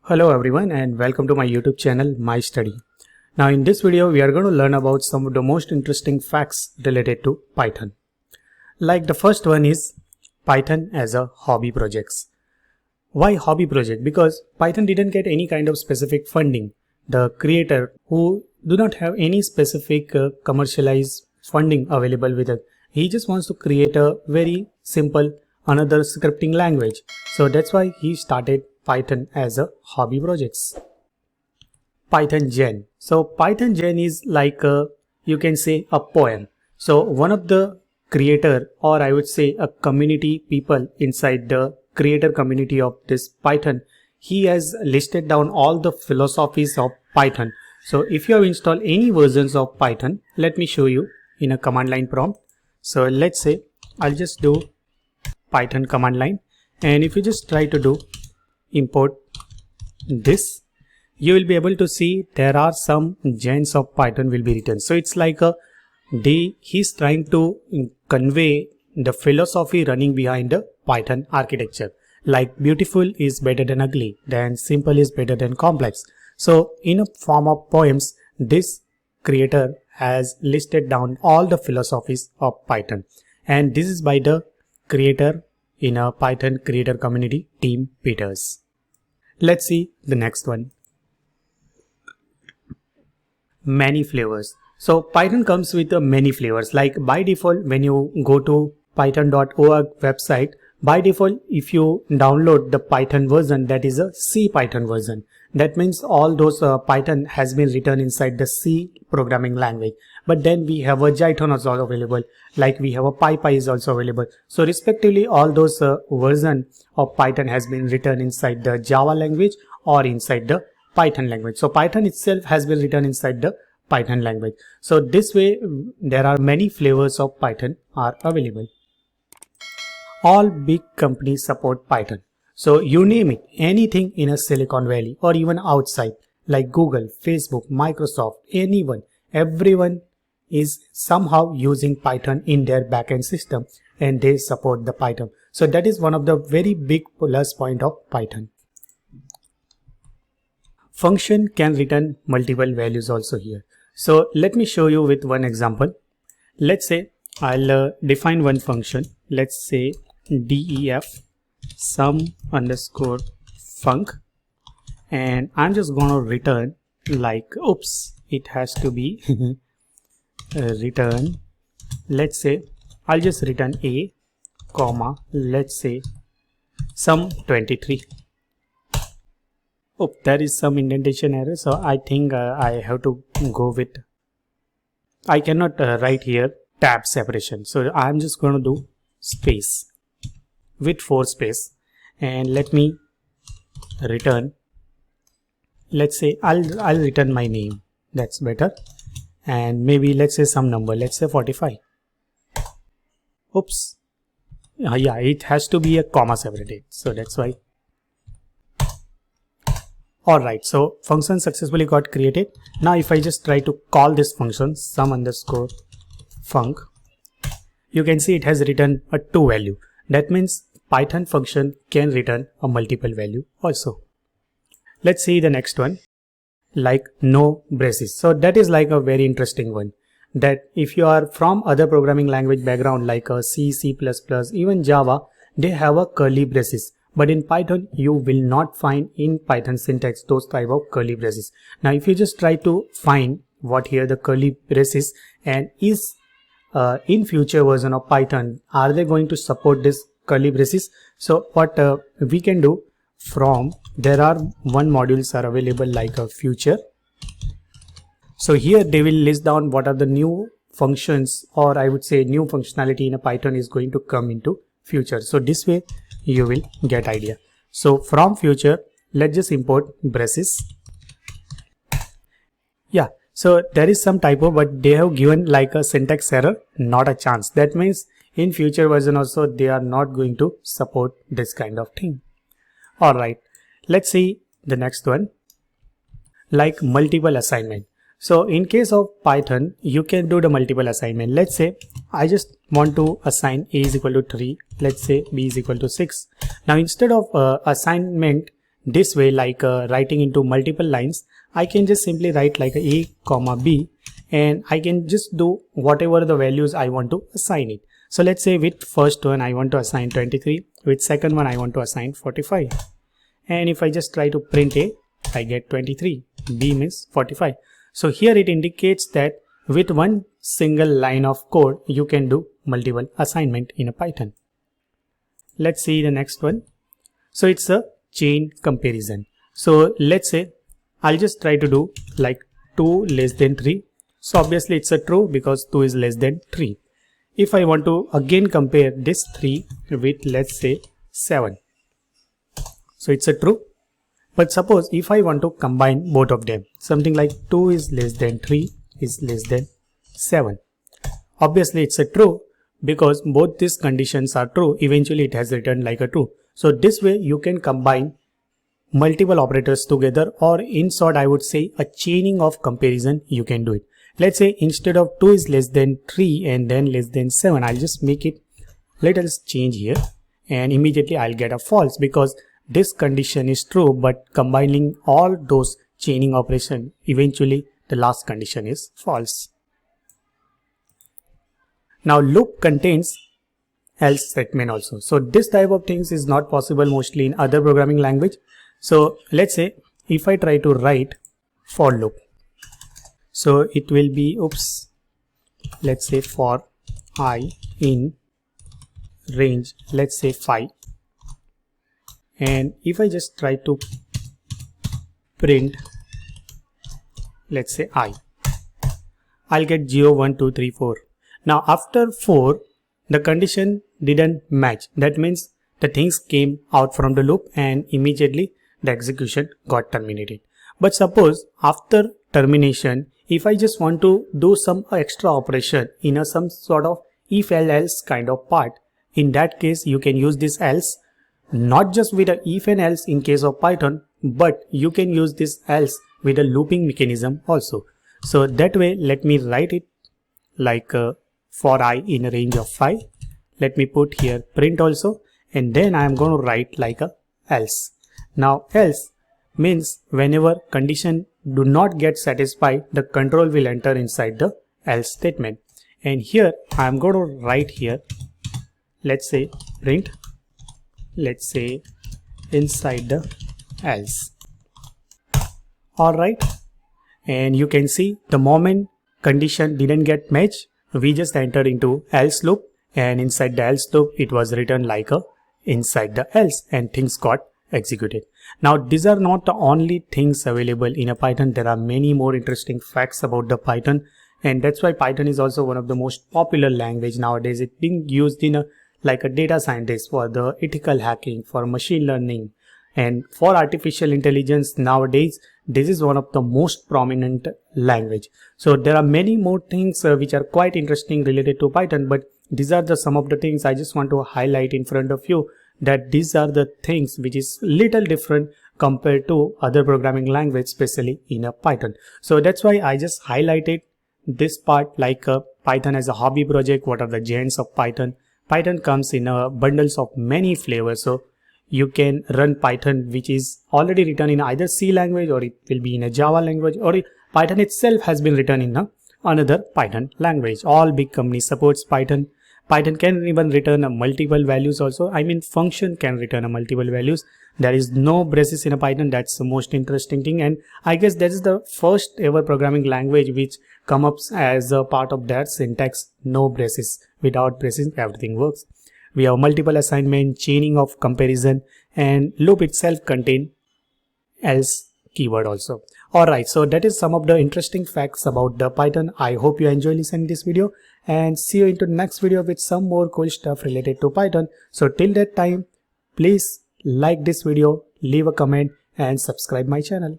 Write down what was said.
Hello everyone and welcome to my YouTube channel My Study. Now in this video we are going to learn about some of the most interesting facts related to Python. Like the first one is Python as a hobby projects. Why hobby project? Because Python didn't get any kind of specific funding. The creator who do not have any specific commercialized funding available with it. He just wants to create a very simple another scripting language. So that's why he started Python as a hobby projects. Python Gen. So Python Gen is like you can say a poem. So one of the creator, or I would say a community people inside the creator community of this Python, he has listed down all the philosophies of Python. So if you have installed any versions of Python, let me show you in a command line prompt. So let's say I'll just do Python command line, and if you just try to do import this, you will be able to see there are some gens of Python will be written. So it's like he's trying to convey the philosophy running behind the Python architecture. Like beautiful is better than ugly, then simple is better than complex. So in a form of poems, this creator has listed down all the philosophies of Python, and this is by the creator in a Python creator community, Tim Peters. Let's see the next one. Many flavors. So Python comes with many flavors. Like by default, when you go to python.org website, by default, if you download the Python version, that is a C Python version. That means all those Python has been written inside the C programming language. But then we have a Jython also available, like we have a PyPy is also available. So respectively, all those version of Python has been written inside the Java language or inside the Python language. So Python itself has been written inside the Python language. So this way, there are many flavors of Python are available. All big companies support Python. So you name it, anything in a Silicon Valley or even outside, like Google, Facebook, Microsoft, anyone, everyone is somehow using Python in their backend system, and they support the Python. So that is one of the very big plus point of Python. Function can return multiple values also here. So let me show you with one example. Let's say I'll define one function. Let's say def sum underscore func, and I'm just gonna return like, oops, it has to be return, let's say I'll just return a comma, let's say sum 23. Oh, there is some indentation error, so I think I have to go with, I cannot write here tab separation, so I'm just going to do space with 4 space, and let me return, let's say I'll return my name, that's better, and maybe let's say some number, let's say 45. Oops, yeah, it has to be a comma separated, so that's why. Alright, so function successfully got created. Now if I just try to call this function sum underscore func, you can see it has written a 2 value. That means Python function can return a multiple value also. Let's see the next one, like no braces. So that is like a very interesting one, that if you are from other programming language background like C, C++, even Java, they have a curly braces. But in Python, you will not find in Python syntax those type of curly braces. Now, if you just try to find what here the curly braces, and is in future version of Python, are they going to support this curly braces? So what we can do from, there are one modules are available like a future. So here they will list down what are the new functions, or I would say new functionality in a Python is going to come into future. So this way you will get idea. So from future, let's just import braces. Yeah, so there is some typo, but they have given like a syntax error, not a chance. That means in future version also they are not going to support this kind of thing. Alright, let's see the next one, like multiple assignment. So in case of Python, you can do the multiple assignment. Let's say I just want to assign a is equal to 3. Let's say b is equal to 6. Now instead of assignment, this way, like writing into multiple lines, I can just simply write like a comma b, and I can just do whatever the values I want to assign it. So let's say with first one I want to assign 23, with second one I want to assign 45, and if I just try to print a, I get 23, b means 45. So here it indicates that with one single line of code you can do multiple assignment in a Python. Let's see the next one. So it's a chain comparison. So let's say I'll just try to do like 2 less than 3. So obviously it's a true because 2 is less than 3. If I want to again compare this 3 with, let's say, 7, so it's a true. But suppose if I want to combine both of them, something like 2 is less than 3 is less than 7, obviously it's a true because both these conditions are true. Eventually it has returned like a true. So this way you can combine multiple operators together, or in short I would say a chaining of comparison you can do it. Let's say instead of 2 is less than 3 and then less than 7, I'll just make it little change here, and immediately I'll get a false because this condition is true, but combining all those chaining operation, eventually the last condition is false. Now loop contains else statement also. So this type of things is not possible mostly in other programming language. So let's say if I try to write for loop, so it will be, let's say for I in range, let's say 5, and if I just try to print, let's say I'll get 0, 1, 2, 3, 4. Now after 4 the condition didn't match. That means the things came out from the loop and immediately the execution got terminated. But suppose after termination, if I just want to do some extra operation in some sort of if else kind of part, in that case you can use this else, not just with a if and else in case of Python, but you can use this else with a looping mechanism also. So that way let me write it like for I in a range of 5. Let me put here print also, and then I am going to write like a else. Now else means whenever condition do not get satisfied, the control will enter inside the else statement. And here I am going to write here, let's say print, let's say inside the else. Alright, and you can see the moment condition didn't get matched, we just entered into else loop, and inside the else loop it was written like a inside the else, and things got executed. Now these are not the only things available in a Python. There are many more interesting facts about the Python, and that's why Python is also one of the most popular language nowadays. It's being used in like a data scientist, for the ethical hacking, for machine learning, and for artificial intelligence. Nowadays this is one of the most prominent language. So there are many more things which are quite interesting related to Python, but these are the some of the things I just want to highlight in front of you, that these are the things which is little different compared to other programming language, especially in a Python. So that's why I just highlighted this part, like Python as a hobby project. What are the giants of Python? Python comes in bundles of many flavors, so you can run Python which is already written in either C language, or it will be in a Java language, or Python itself has been written in another Python language. All big companies supports Python. Python can even return multiple values also. I mean function can return multiple values. There is no braces in a Python. That's the most interesting thing, and I guess that is the first ever programming language which come up as a part of that syntax, no braces. Without braces everything works. We have multiple assignment, chaining of comparison, and loop itself contain else keyword also. Alright, so that is some of the interesting facts about the Python. I hope you enjoy listening to this video, and see you into the next video with some more cool stuff related to Python. So till that time, please like this video, leave a comment and subscribe my channel.